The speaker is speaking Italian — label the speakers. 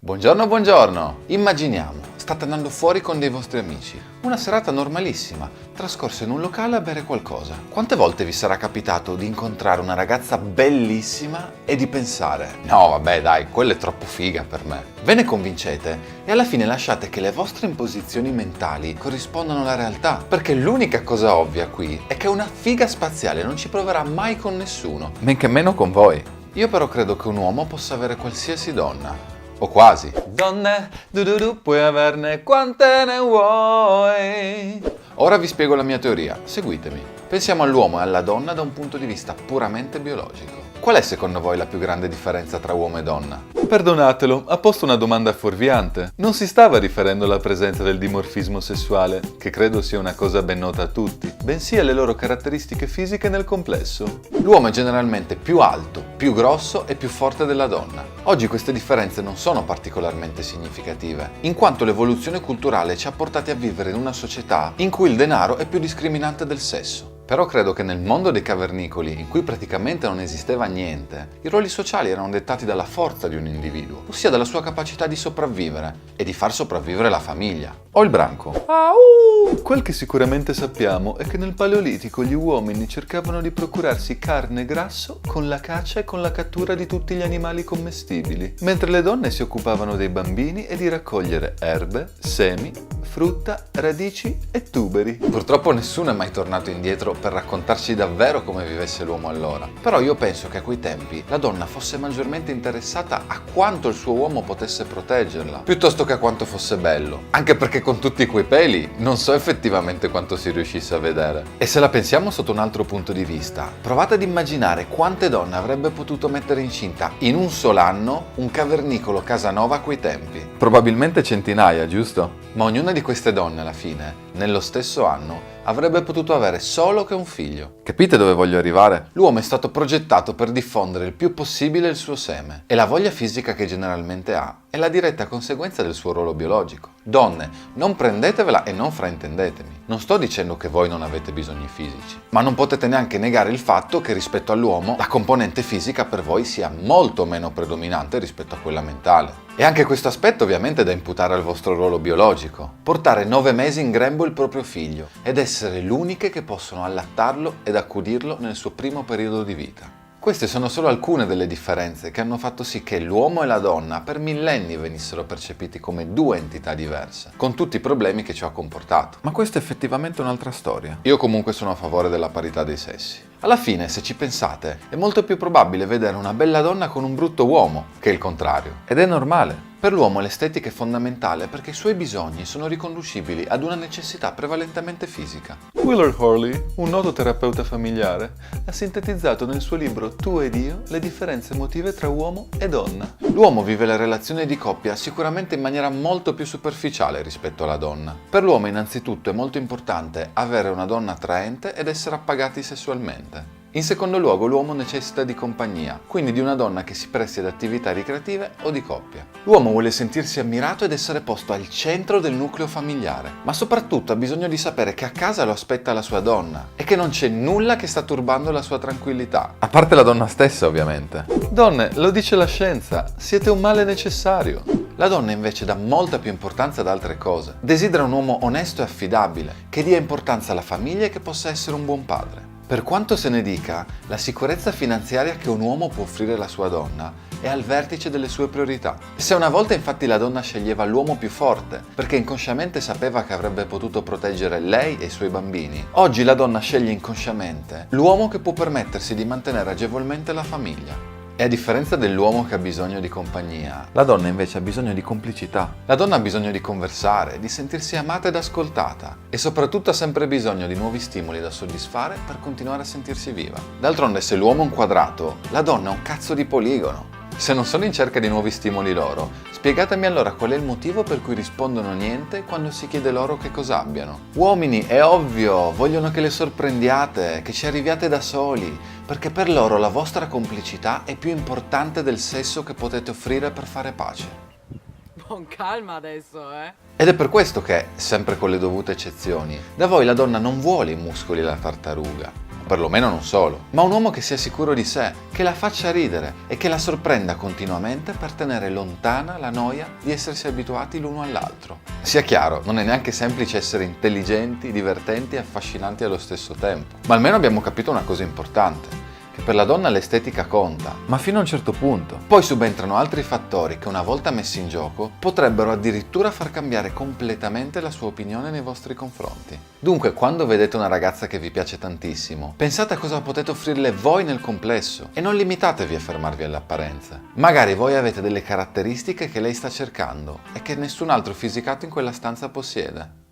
Speaker 1: Buongiorno, buongiorno! Immaginiamo, state andando fuori con dei vostri amici. Una serata normalissima, trascorsa in un locale a bere qualcosa. Quante volte vi sarà capitato di incontrare una ragazza bellissima e di pensare «No, vabbè, dai, quella è troppo figa per me». Ve ne convincete e alla fine lasciate che le vostre imposizioni mentali corrispondano alla realtà. Perché l'unica cosa ovvia qui è che una figa spaziale non ci proverà mai con nessuno, men che meno con voi. Io però credo che un uomo possa avere qualsiasi donna. O quasi. Donne, puoi averne quante ne vuoi. Ora vi spiego la mia teoria, seguitemi. Pensiamo all'uomo e alla donna da un punto di vista puramente biologico. Qual è secondo voi la più grande differenza tra uomo e donna?
Speaker 2: Perdonatelo, ha posto una domanda fuorviante. Non si stava riferendo alla presenza del dimorfismo sessuale, che credo sia una cosa ben nota a tutti, bensì alle loro caratteristiche fisiche nel complesso.
Speaker 1: L'uomo è generalmente più alto, più grosso e più forte della donna. Oggi queste differenze non sono particolarmente significative, in quanto l'evoluzione culturale ci ha portati a vivere in una società in cui il denaro è più discriminante del sesso. Però credo che nel mondo dei cavernicoli, in cui praticamente non esisteva niente, i ruoli sociali erano dettati dalla forza di un individuo, ossia dalla sua capacità di sopravvivere e di far sopravvivere la famiglia o il branco.
Speaker 2: Quel che sicuramente sappiamo è che nel Paleolitico gli uomini cercavano di procurarsi carne e grasso con la caccia e con la cattura di tutti gli animali commestibili, mentre le donne si occupavano dei bambini e di raccogliere erbe, semi, frutta, radici e tuberi.
Speaker 1: Purtroppo nessuno è mai tornato indietro per raccontarci davvero come vivesse l'uomo allora. Però io penso che a quei tempi la donna fosse maggiormente interessata a quanto il suo uomo potesse proteggerla, piuttosto che a quanto fosse bello. Anche perché con tutti quei peli non so effettivamente quanto si riuscisse a vedere. E se la pensiamo sotto un altro punto di vista, provate ad immaginare quante donne avrebbe potuto mettere incinta in un solo anno un cavernicolo Casanova a quei tempi.
Speaker 2: Probabilmente centinaia, giusto?
Speaker 1: Ma ognuna di queste donne alla fine, nello stesso anno, avrebbe potuto avere solo che un figlio.
Speaker 2: Capite dove voglio arrivare?
Speaker 1: L'uomo è stato progettato per diffondere il più possibile il suo seme e la voglia fisica che generalmente ha è la diretta conseguenza del suo ruolo biologico. Donne, non prendetevela e non fraintendetemi. Non sto dicendo che voi non avete bisogni fisici, ma non potete neanche negare il fatto che rispetto all'uomo la componente fisica per voi sia molto meno predominante rispetto a quella mentale. E anche questo aspetto ovviamente è da imputare al vostro ruolo biologico. Portare 9 mesi in grembo il proprio figlio ed essere le uniche che possono allattarlo ed accudirlo nel suo primo periodo di vita. Queste sono solo alcune delle differenze che hanno fatto sì che l'uomo e la donna per millenni venissero percepiti come due entità diverse, con tutti i problemi che ciò ha comportato.
Speaker 2: Ma questa è effettivamente un'altra storia.
Speaker 1: Io comunque sono a favore della parità dei sessi. Alla fine, se ci pensate, è molto più probabile vedere una bella donna con un brutto uomo che il contrario.
Speaker 2: Ed è normale.
Speaker 1: Per l'uomo l'estetica è fondamentale perché i suoi bisogni sono riconducibili ad una necessità prevalentemente fisica.
Speaker 2: Willard Horley, un noto terapeuta familiare, ha sintetizzato nel suo libro Tu ed io le differenze emotive tra uomo e donna.
Speaker 1: L'uomo vive le relazioni di coppia sicuramente in maniera molto più superficiale rispetto alla donna. Per l'uomo innanzitutto è molto importante avere una donna attraente ed essere appagati sessualmente. In secondo luogo, l'uomo necessita di compagnia, quindi di una donna che si presti ad attività ricreative o di coppia. L'uomo vuole sentirsi ammirato ed essere posto al centro del nucleo familiare, ma soprattutto ha bisogno di sapere che a casa lo aspetta la sua donna e che non c'è nulla che sta turbando la sua tranquillità.
Speaker 2: A parte la donna stessa, ovviamente. Donne, lo dice la scienza, siete un male necessario.
Speaker 1: La donna invece dà molta più importanza ad altre cose. Desidera un uomo onesto e affidabile, che dia importanza alla famiglia e che possa essere un buon padre. Per quanto se ne dica, la sicurezza finanziaria che un uomo può offrire alla sua donna è al vertice delle sue priorità. Se una volta infatti la donna sceglieva l'uomo più forte, perché inconsciamente sapeva che avrebbe potuto proteggere lei e i suoi bambini, oggi la donna sceglie inconsciamente l'uomo che può permettersi di mantenere agevolmente la famiglia. E a differenza dell'uomo che ha bisogno di compagnia,
Speaker 2: La donna invece ha bisogno di complicità.
Speaker 1: la donna ha bisogno di conversare, di sentirsi amata ed ascoltata e soprattutto ha sempre bisogno di nuovi stimoli da soddisfare per continuare a sentirsi viva. D'altronde se l'uomo è un quadrato, la donna è un cazzo di poligono. Se non sono in cerca di nuovi stimoli loro, spiegatemi allora qual è il motivo per cui rispondono niente quando si chiede loro che cosa abbiano. Uomini, è ovvio, vogliono che le sorprendiate, che ci arriviate da soli, perché per loro la vostra complicità è più importante del sesso che potete offrire per fare pace.
Speaker 3: Con calma adesso, eh?
Speaker 1: Ed è per questo che, sempre con le dovute eccezioni, da voi la donna non vuole i muscoli e la tartaruga, perlomeno non solo, ma un uomo che sia sicuro di sé, che la faccia ridere e che la sorprenda continuamente per tenere lontana la noia di essersi abituati l'uno all'altro. Sia chiaro, non è neanche semplice essere intelligenti, divertenti e affascinanti allo stesso tempo, ma almeno abbiamo capito una cosa importante, che per la donna l'estetica conta, ma fino a un certo punto. Poi subentrano altri fattori che una volta messi in gioco potrebbero addirittura far cambiare completamente la sua opinione nei vostri confronti. Dunque, quando vedete una ragazza che vi piace tantissimo, pensate a cosa potete offrirle voi nel complesso e non limitatevi a fermarvi alle apparenze. Magari voi avete delle caratteristiche che lei sta cercando e che nessun altro fisicato in quella stanza possiede.